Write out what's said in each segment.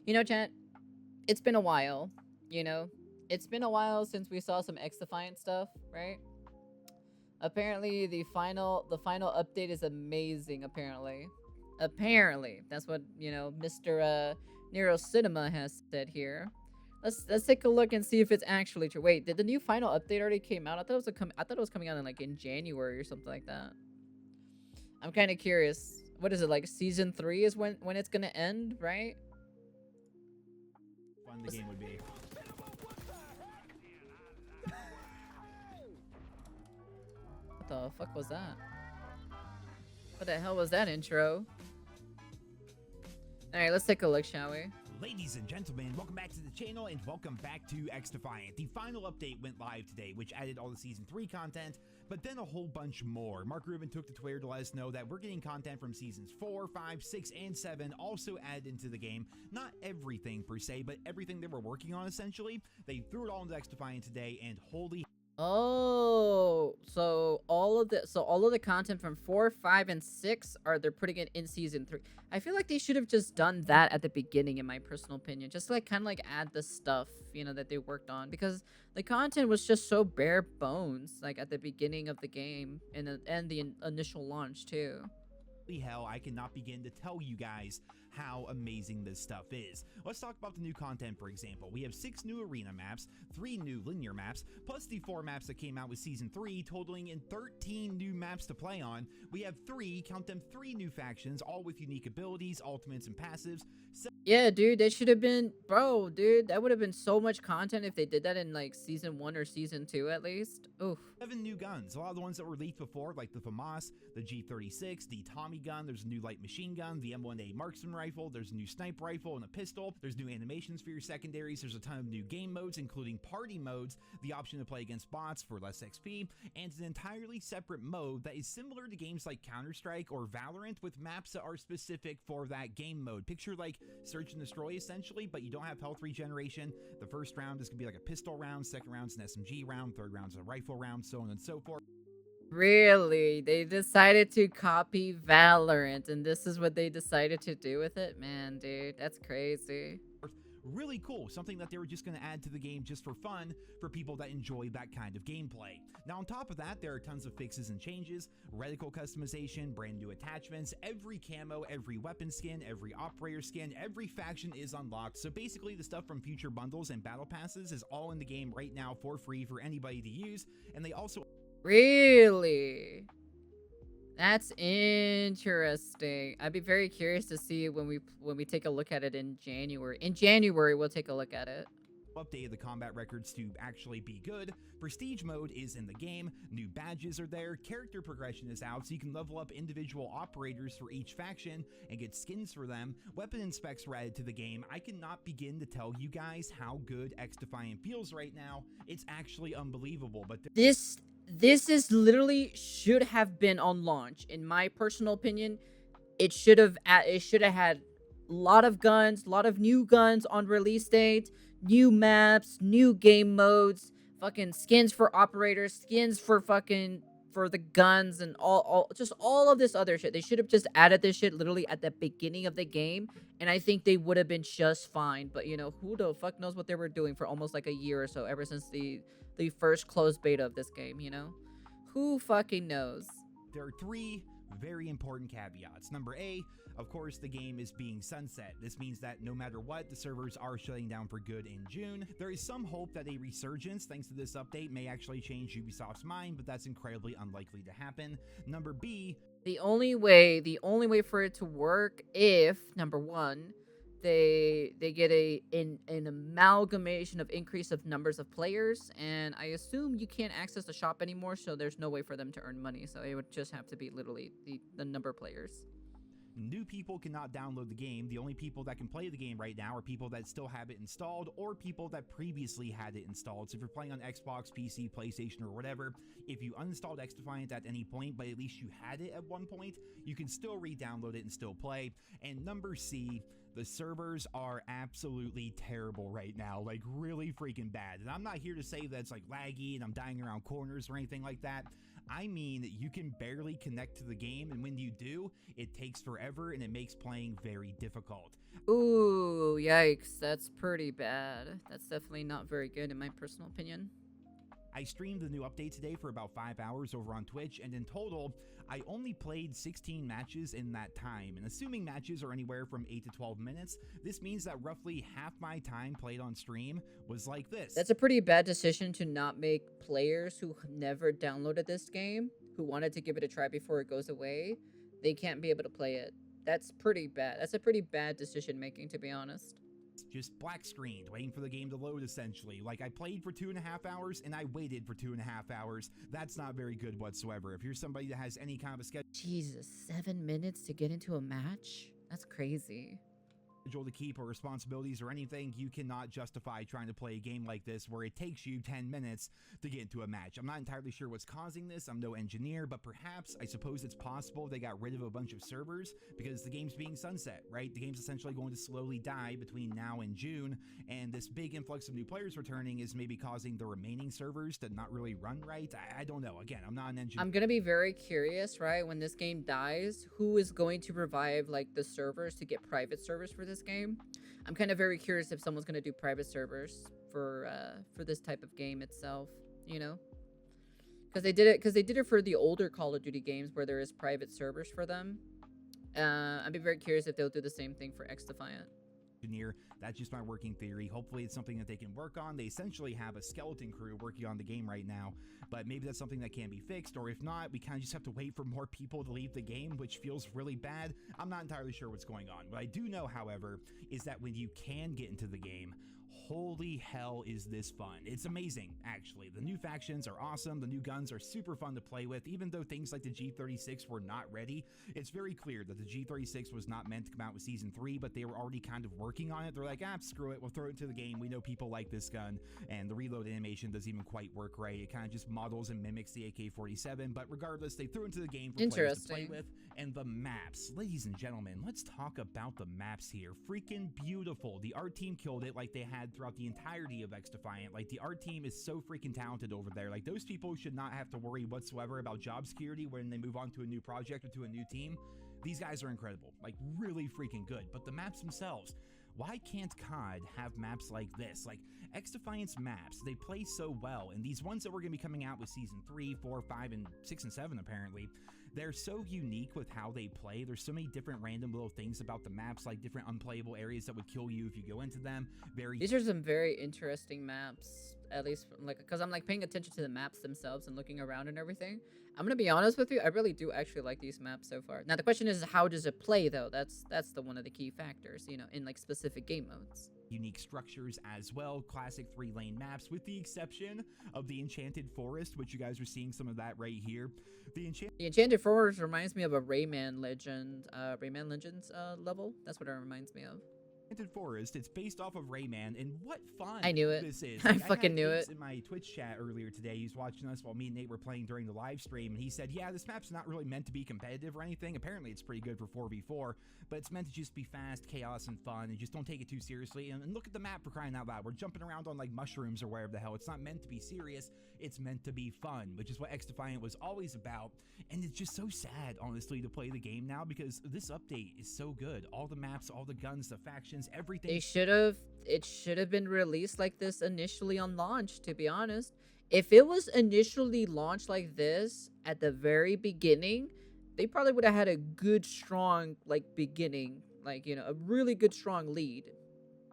You know, chat, it's been a while, you know? It's been a while since we saw some Xdefiant stuff, right? Apparently the final update is amazing, apparently. Apparently. That's what, Mr. Nero Cinema has said here. Let's take a look and see if it's actually true. Wait, did the new final update already came out? I thought it was coming out in January or something like that. I'm kind of curious. What is it, like season 3 is when it's going to end, right? Fun the game would be. What the fuck was that? What the hell was that intro? Alright, let's take a look, shall we? Ladies and gentlemen, welcome back to the channel and welcome back to Xdefiant. The final update went live today, which added all the Season 3 content, but then a whole bunch more. Mark Rubin took to Twitter to let us know that we're getting content from Seasons 4, 5, 6, and 7 also added into the game. Not everything per se, but everything they were working on essentially. They threw it all into Xdefiant today, and holy... Oh, so all of the content from 4, 5, and 6 they're putting it in season 3. I feel like they should have just done that at the beginning, in my personal opinion. Just to, like, kind of like add the stuff, that they worked on, because the content was just so bare bones, like at the beginning of the game and the initial launch too. hell, I cannot begin to tell you guys how amazing this stuff is. Let's talk about the new content, for example. We have 6 new arena maps, 3 new linear maps, plus the 4 maps that came out with Season 3, totaling in 13 new maps to play on. We have 3 new factions, all with unique abilities, ultimates, and passives. Yeah, dude, they should have been, bro, dude, that would have been so much content if they did that in, like, season 1 or season 2 at least. Oof. 7 new guns. A lot of the ones that were leaked before, like the FAMAS, the G36, the Tommy gun, there's a new light machine gun, the M1A marksman rifle, there's a new sniper rifle and a pistol, there's new animations for your secondaries, there's a ton of new game modes, including party modes, the option to play against bots for less XP, and an entirely separate mode that is similar to games like Counter-Strike or Valorant, with maps that are specific for that game mode. Picture like Search and Destroy essentially, but you don't have health regeneration. The first round is going to be like a pistol round, second round's an SMG round, third round's a rifle round, so on and so forth. Really? They decided to copy Valorant, and this is what they decided to do with it? Man, dude, that's crazy. Really cool, something that they were just going to add to the game just for fun for people that enjoy that kind of gameplay. Now on top of that, there are tons of fixes and changes, reticle customization, brand new attachments, every camo, every weapon skin, every operator skin, every faction is unlocked. So basically the stuff from future bundles and battle passes is all in the game right now for free for anybody to use, and they also... Really? That's interesting. I'd be very curious to see when we take a look at it in January. In January, we'll take a look at it. Updated the combat records to actually be good. Prestige mode is in the game. New badges are there. Character progression is out, so you can level up individual operators for each faction and get skins for them. Weapon inspects were added to the game. I cannot begin to tell you guys how good Xdefiant feels right now. It's actually unbelievable. But this is literally should have been on launch. In my personal opinion, it should have had a lot of guns, a lot of new guns on release date, new maps, new game modes, fucking skins for operators, skins for the guns, and all of this other shit. They should have just added this shit literally at the beginning of the game, and I think they would have been just fine. But who the fuck knows what they were doing for almost like a year or so, ever since the first closed beta of this game, Who fucking knows? there are 3 very important caveats. Number A, of course, the game is being sunset. This means that no matter what, the servers are shutting down for good in June. There is some hope that a resurgence, thanks to this update, may actually change Ubisoft's mind, but that's incredibly unlikely to happen. Number B, the only way for it to work if, number 1, they get an amalgamation of increase of numbers of players, and I assume you can't access the shop anymore, so there's no way for them to earn money, so it would just have to be literally the number of players. new people cannot download the game. The only people that can play the game right now are people that still have it installed or people that previously had it installed. So if you're playing on Xbox, PC, PlayStation, or whatever, if you uninstalled Xdefiant at any point, but at least you had it at one point, you can still re-download it and still play. And number C, the servers are absolutely terrible right now, like really freaking bad. And I'm not here to say that it's like laggy and I'm dying around corners or anything like that. I mean, you can barely connect to the game, and when you do, it takes forever and it makes playing very difficult. Ooh, yikes. That's pretty bad. That's definitely not very good in my personal opinion. I streamed the new update today for about 5 hours over on Twitch, and in total, I only played 16 matches in that time. And assuming matches are anywhere from 8 to 12 minutes, this means that roughly half my time played on stream was like this. That's a pretty bad decision to not make players who never downloaded this game, who wanted to give it a try before it goes away, they can't be able to play it. That's pretty bad. That's a pretty bad decision making, to be honest. Just black screened, waiting for the game to load essentially. Like, I played for 2.5 hours and I waited for 2.5 hours. That's not very good whatsoever. If you're somebody that has any kind of a schedule Jesus, 7 minutes to get into a match? That's crazy. To keep or responsibilities or anything, you cannot justify trying to play a game like this where it takes you 10 minutes to get into a match. I'm not entirely sure what's causing this. I'm no engineer, but perhaps, I suppose it's possible they got rid of a bunch of servers because the game's being sunset, right? The game's essentially going to slowly die between now and June, and this big influx of new players returning is maybe causing the remaining servers to not really run right. I don't know. Again, I'm not an engineer. I'm gonna be very curious, right? When this game dies, who is going to revive like the servers to get private servers for this game? I'm kind of very curious if someone's gonna do private servers for this type of game itself, you know, because they did it for the older Call of Duty games where there is private servers for them. I'd be very curious if they'll do the same thing for Xdefiant. Engineer. That's just my working theory. Hopefully it's something that they can work on. They essentially have a skeleton crew working on the game right now, but maybe that's something that can be fixed, or if not, we kind of just have to wait for more people to leave the game, which feels really bad. I'm not entirely sure what's going on. What I do know, however, is that when you can get into the game, holy hell is this fun. It's amazing, actually. The new factions are awesome. The new guns are super fun to play with. Even though things like the G36 were not ready, it's very clear that the G36 was not meant to come out with Season 3, but they were already kind of working on it. They're like, screw it, we'll throw it into the game. We know people like this gun, and the reload animation doesn't even quite work right. It kind of just models and mimics the AK-47, but regardless, they threw it into the game for players to play with. And the maps, ladies and gentlemen, let's talk about the maps here. Freaking beautiful. The art team killed it like they had throughout the entirety of Xdefiant. Like, the art team is so freaking talented over there. Like, those people should not have to worry whatsoever about job security when they move on to a new project or to a new team. These guys are incredible, like really freaking good. But the maps themselves, why can't COD have maps like this? Like, Xdefiant's maps, they play so well, and these ones that we're going to be coming out with Season 3, 4, 5, and 6, and 7 apparently, they're so unique with how they play. There's so many different random little things about the maps, like different unplayable areas that would kill you if you go into them. These are some very interesting maps, at least like because I'm like paying attention to the maps themselves and looking around and everything. I'm gonna be honest with you, I really do actually like these maps so far. Now the question is, how does it play though? That's the one of the key factors, you know, in like specific game modes. Unique structures as well, classic 3-lane maps, with the exception of the Enchanted Forest, which you guys are seeing some of that right here. The Enchanted Forest reminds me of a Rayman Legends level. That's what it reminds me of. Enchanted Forest, it's based off of Rayman, and what fun I knew it. This is. I fucking knew it. In my Twitch chat earlier today, he was watching us while me and Nate were playing during the live stream, and he said, yeah, this map's not really meant to be competitive or anything. Apparently it's pretty good for 4v4, but it's meant to just be fast, chaos, and fun, and just don't take it too seriously. And look at the map, for crying out loud. We're jumping around on like mushrooms or wherever the hell. It's not meant to be serious. It's meant to be fun, which is what Xdefiant was always about. And it's just so sad, honestly, to play the game now, because this update is so good. All the maps, all the guns, the factions, everything. It should have been released like this initially on launch, to be honest. If it was initially launched like this at the very beginning, they probably would have had a good, strong, like, beginning, like, you know, a really good, strong lead,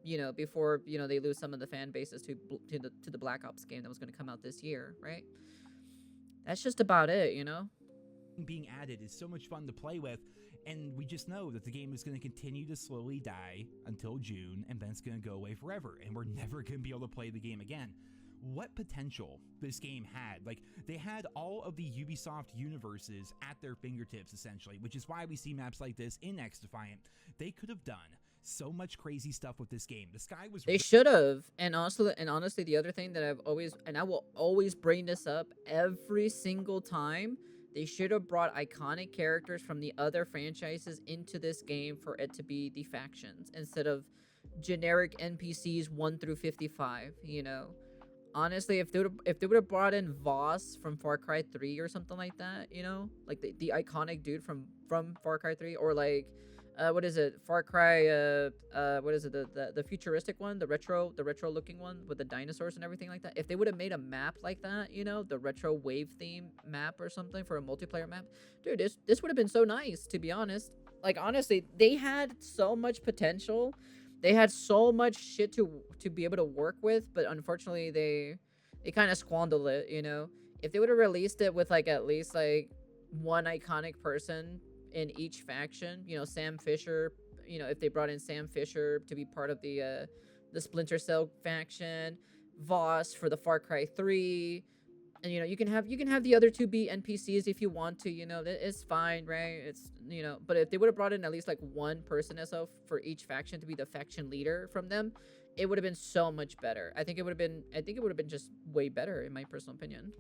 you know, before, you know, they lose some of the fan bases to the Black Ops game that was going to come out this year, right? That's just about it, you know? Being added is so much fun to play with, and we just know that the game is going to continue to slowly die until June, and then it's going to go away forever, and we're never going to be able to play the game again. What potential this game had. Like, they had all of the Ubisoft universes at their fingertips, essentially, which is why we see maps like this in Xdefiant. They could have done so much crazy stuff with this game. The sky was... They should have. And honestly, the other thing that I've always, and I will always bring this up every single time, they should have brought iconic characters from the other franchises into this game for it to be the factions instead of generic NPCs 1 through 55, you know. Honestly, if they would have brought in Voss from Far Cry 3 or something like that, you know, like the iconic dude from Far Cry 3, or like what is it? Far Cry what is it? The futuristic one, the retro looking one with the dinosaurs and everything like that. If they would have made a map like that, you know, the retro wave theme map or something for a multiplayer map, dude, this would have been so nice, to be honest. Like honestly, they had so much potential, they had so much shit to be able to work with, but unfortunately they kind of squandered it, you know. If they would have released it with like at least like one iconic person in each faction, you know, Sam Fisher, you know, if they brought in Sam Fisher to be part of the Splinter Cell faction, Voss for the Far Cry 3, and you know, you can have the other two be NPCs if you want to, you know, it's fine, right? It's, you know, but if they would have brought in at least like one person as well for each faction to be the faction leader from them, it would have been so much better. I think it would have been just way better in my personal opinion.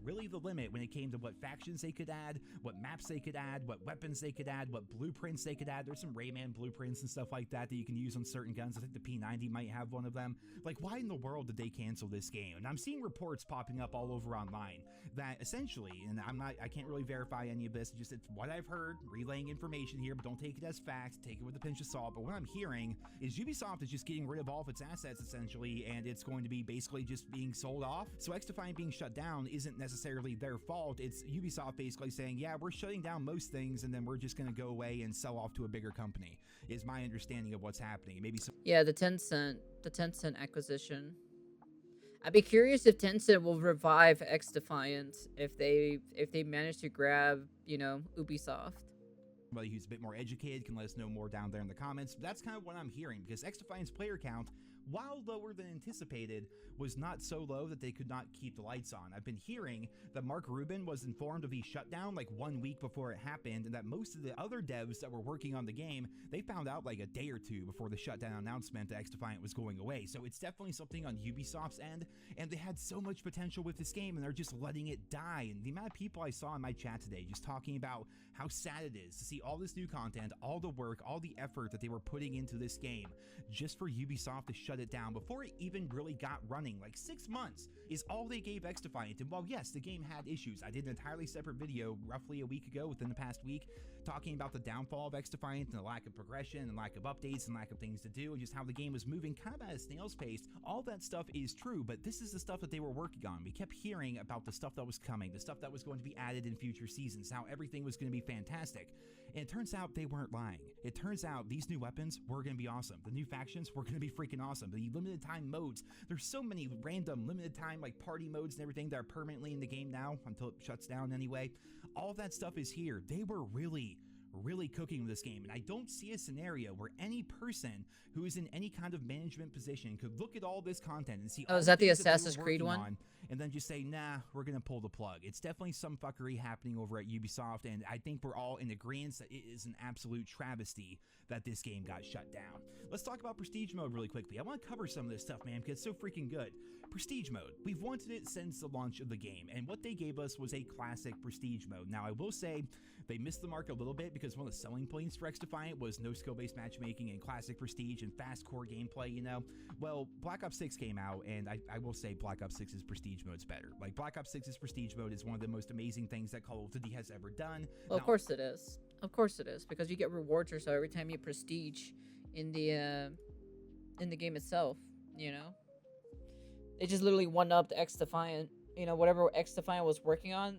Really the limit when it came to what factions they could add, what maps they could add, what weapons they could add, what blueprints they could add. There's some Rayman blueprints and stuff like that that you can use on certain guns. I think the P90 might have one of them. Like, why in the world did they cancel this game? And I'm seeing reports popping up all over online that essentially, and I can't really verify any of this, it's what I've heard, relaying information here, but don't take it as fact, take it with a pinch of salt. But what I'm hearing is Ubisoft is just getting rid of all of its assets essentially, and it's going to be basically just being sold off. So Xdefiant being shut down isn't necessarily their fault. It's Ubisoft basically saying, yeah, we're shutting down most things and then we're just going to go away and sell off to a bigger company, is my understanding of what's happening. Maybe some Yeah, the Tencent acquisition. I'd be curious if Tencent will revive Xdefiant if they manage to grab, you know, Ubisoft. somebody who's a bit more educated can let us know more down there in the comments. But that's kind of what I'm hearing, because Xdefiant's player count, while lower than anticipated, was not so low that they could not keep the lights on. I've been hearing that Mark Rubin was informed of the shutdown like 1 week before it happened, and that most of the other devs that were working on the game, they found out like a day or two before the shutdown announcement that Xdefiant was going away. So it's definitely something on Ubisoft's end, and they had so much potential with this game, and they're just letting it die. And the amount of people I saw in my chat today just talking about how sad it is to see all this new content, all the work, all the effort that they were putting into this game, just for Ubisoft to shut it down before it even really got running. Like 6 months is all they gave Xdefiant. And while yes, the game had issues, I did an entirely separate video roughly a week ago, within the past week, talking about the downfall of Xdefiant and the lack of progression and lack of updates and lack of things to do, and just how the game was moving kind of at a snail's pace. All that stuff is true, but this is the stuff that they were working on. We kept hearing about the stuff that was coming, the stuff that was going to be added in future seasons, how everything was going to be fantastic. And it turns out they weren't lying. It turns out these new weapons were going to be awesome. The new factions were going to be freaking awesome. The limited time modes, there's so many random limited time like party modes and everything that are permanently in the game now until it shuts down anyway. All that stuff is here. They were really cooking with this game, and I don't see a scenario where any person who is in any kind of management position could look at all this content and see Oh, all is the that the things they were Assassin's Creed working one? on, and then just say, nah, we're gonna pull the plug. It's definitely some fuckery happening over at Ubisoft, and I think we're all in agreement that it is an absolute travesty that this game got shut down. Let's talk about Prestige Mode really quickly. I want to cover some of this stuff, man, because it's so freaking good. Prestige Mode. We've wanted it since the launch of the game, and what they gave us was a classic Prestige Mode. Now, I will say they missed the mark a little bit, because one of the selling points for Xdefiant was no skill-based matchmaking and classic Prestige and fast core gameplay, you know? Well, Black Ops 6 came out, and I will say Black Ops 6's Prestige Mode's better. Like, Black Ops 6's Prestige Mode is one of the most amazing things that Call of Duty has ever done. Well, Now, of course it is. Of course it is, because you get rewards or so every time you prestige in the game itself, you know? They just literally one-upped Xdefiant. You know, whatever Xdefiant was working on,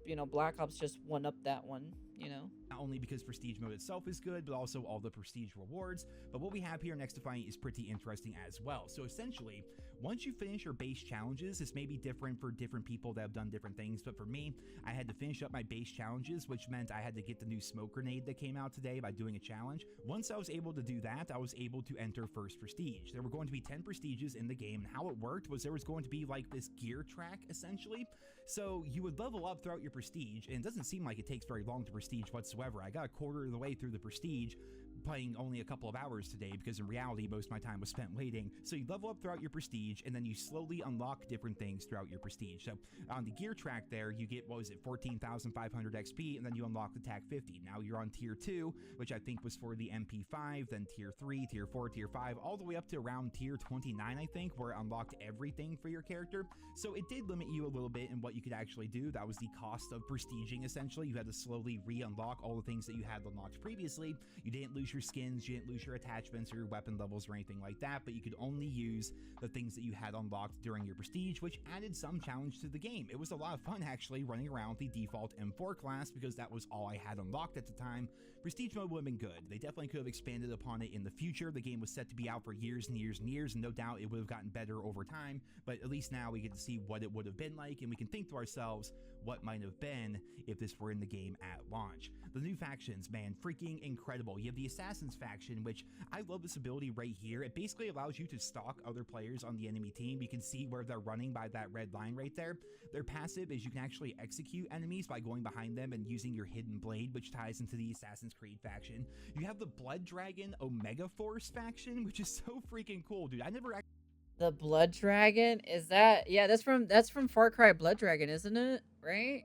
you know, Black Ops just one-upped that one, you know? not only because Prestige Mode itself is good, but also all the Prestige rewards. But what we have here in Xdefiant is pretty interesting as well. So essentially, once you finish your base challenges, this may be different for different people that have done different things, but for me, I had to finish up my base challenges, which meant I had to get the new smoke grenade that came out today by doing a challenge. Once I was able to do that, I was able to enter first prestige. There were going to be 10 prestiges in the game, and how it worked was there was going to be like this gear track, essentially. So you would level up throughout your prestige, and it doesn't seem like it takes very long to prestige whatsoever. I got a quarter of the way through the prestige playing only a couple of hours today because in reality most of my time was spent waiting. So you level up throughout your prestige and then you slowly unlock different things throughout your prestige. So on the gear track there, you get, what was it, 14,500 XP, and then you unlock the TAC 50. Now you're on tier 2, which I think was for the MP5, then tier 3, tier 4, tier 5, all the way up to around tier 29, I think, where it unlocked everything for your character. So it did limit you a little bit in what you could actually do. That was the cost of prestiging, essentially. You had to slowly re-unlock all the things that you had unlocked previously. You didn't lose your skins, you didn't lose your attachments or your weapon levels or anything like that, but you could only use the things that you had unlocked during your prestige, which added some challenge to the game. It was a lot of fun actually running around the default M4 class because that was all I had unlocked at the time. Prestige mode would have been good. They definitely could have expanded upon it in the future. The game was set to be out for years and years and years, and no doubt it would have gotten better over time, but at least now we get to see what it would have been like, and we can think to ourselves what might have been if this were in the game at launch. The new factions, man, freaking incredible. You have the Assassins faction, which I love this ability right here. It basically allows you to stalk other players on the enemy team. You can see where they're running by that red line right there. Their passive is you can actually execute enemies by going behind them and using your hidden blade, which ties into the Assassin's Creed faction. You have the Blood Dragon Omega Force faction, which is so freaking cool, dude. I never actually... The Blood Dragon? Is that... Yeah, that's from Far Cry Blood Dragon, isn't it? Right?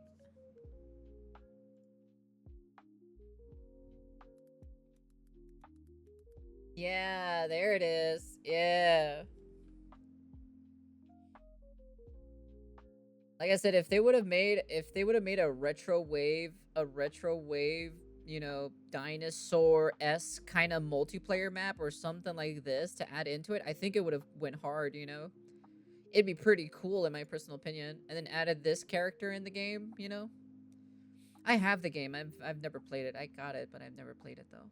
Yeah, there it is. Yeah. Like I said, if they would have made a retro wave, you know, dinosaur-esque kind of multiplayer map or something like this to add into it, I think it would have went hard, you know? It'd be pretty cool in my personal opinion. And then added this character in the game, you know? I have the game. I've never played it. I got it, but I've never played it though.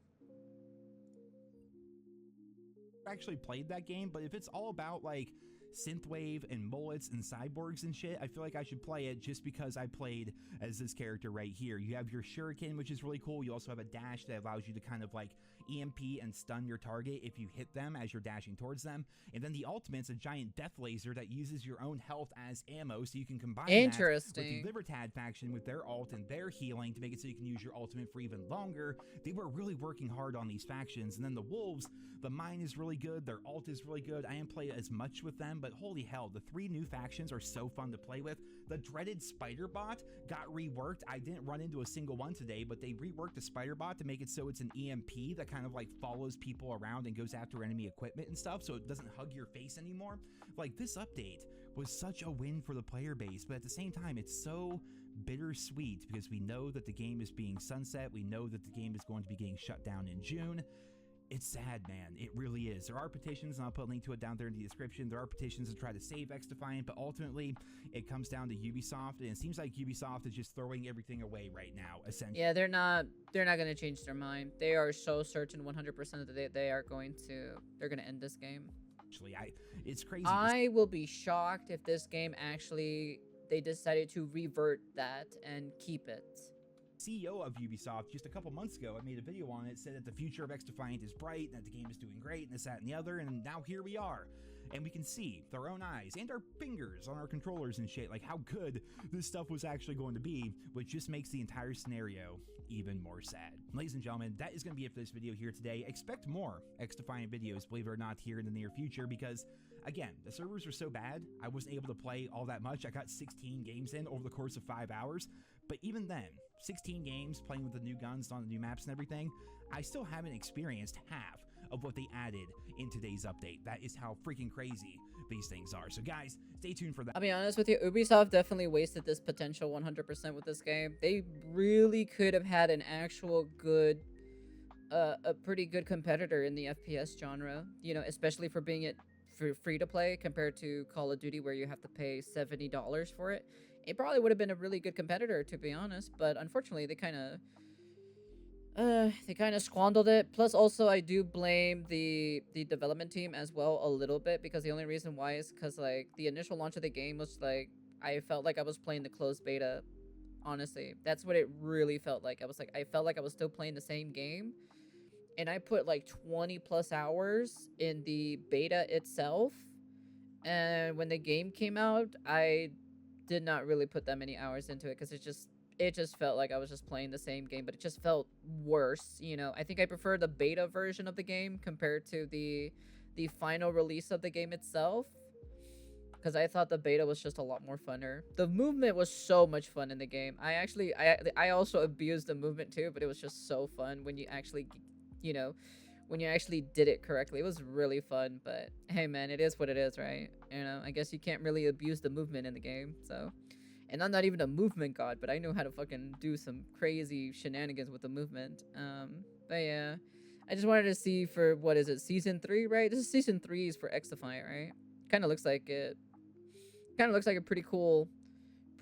Actually played that game, but if it's all about like synthwave and mullets and cyborgs and shit, I feel like I should play it just because I played as this character right here. You have your shuriken, which is really cool. You also have a dash that allows you to kind of like EMP and stun your target if you hit them as you're dashing towards them. And then the ultimate's a giant death laser that uses your own health as ammo, so you can combine that with the Libertad faction with their ult and their healing to make it so you can use your ultimate for even longer. They were really working hard on these factions. And then the wolves, the mine is really good, their ult is really good. I didn't play as much with them, but holy hell, the 3 new factions are so fun to play with. The dreaded spider bot got reworked. I didn't run into a single one today, but they reworked the spider bot to make it so it's an EMP that kind of like follows people around and goes after enemy equipment and stuff, so it doesn't hug your face anymore. Like, this update was such a win for the player base, but at the same time, it's so bittersweet because we know that the game is being sunset. We know that the game is going to be getting shut down in June. It's sad, man. It really is. There are petitions, and I'll put a link to it down there in the description. There are petitions to try to save Xdefiant, but ultimately, it comes down to Ubisoft, and it seems like Ubisoft is just throwing everything away right now, essentially. Yeah, they're not going to change their mind. They are so certain 100% that they're going to end this game. Actually, it's crazy. I will be shocked if this game actually, they decided to revert that and keep it. CEO of Ubisoft just a couple months ago, I made a video on it, said that the future of Xdefiant is bright and that the game is doing great and this, that, and the other, and now here we are. And we can see with our own eyes and our fingers on our controllers and shit, like how good this stuff was actually going to be, which just makes the entire scenario even more sad. Ladies and gentlemen, that is going to be it for this video here today. Expect more Xdefiant videos, believe it or not, here in the near future, because again, the servers were so bad, I wasn't able to play all that much. I got 16 games in over the course of 5 hours, but even then, 16 games playing with the new guns on the new maps and everything, I still haven't experienced half of what they added in today's update. That is how freaking crazy these things are. So guys, stay tuned for that. I'll be honest with you, Ubisoft definitely wasted this potential 100% with this game. They really could have had an actual good, a pretty good competitor in the FPS genre, you know, especially for being it free to play compared to Call of Duty where you have to pay $70 for it. It probably would have been a really good competitor, to be honest, but unfortunately they kind of squandered it. Plus also I do blame the development team as well a little bit, because the only reason why is because like the initial launch of the game was like, I felt like I was playing the closed beta. Honestly, that's what it really felt like. I felt like I was still playing the same game, and I put like 20 plus hours in the beta itself, and when the game came out, I did not really put that many hours into it because it just felt like I was just playing the same game, but it just felt worse. You know, I think I prefer the beta version of the game compared to the final release of the game itself, because I thought the beta was just a lot more funner. The movement was so much fun in the game. I also abused the movement too, but it was just so fun when you actually, you know, when you actually did it correctly. It was really fun. But hey, man, it is what it is, right? You know, I guess you can't really abuse the movement in the game. So, and I'm not even a movement god, but I know how to fucking do some crazy shenanigans with the movement. But yeah, I just wanted to see for what is it, season 3, right? This is season 3's for Xdefiant, right? Kind of looks like it. Kind of looks like a pretty cool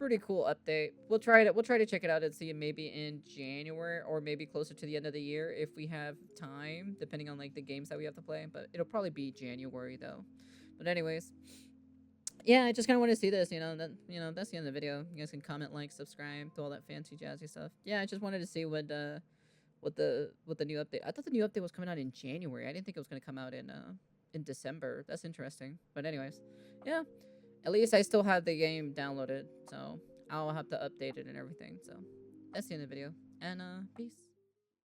update. We'll try to check it out and see it maybe in January or maybe closer to the end of the year if we have time, depending on like the games that we have to play. But it'll probably be January though. But anyways, yeah, I just kind of want to see this. That's the end of the video. You guys can comment, like, subscribe, do all that fancy jazzy stuff. Yeah, I just wanted to see what the new update. I thought the new update was coming out in January. I didn't think it was gonna come out in December. That's interesting. But anyways, yeah. At least I still have the game downloaded, so I'll have to update it and everything. So that's the end of the video. And peace.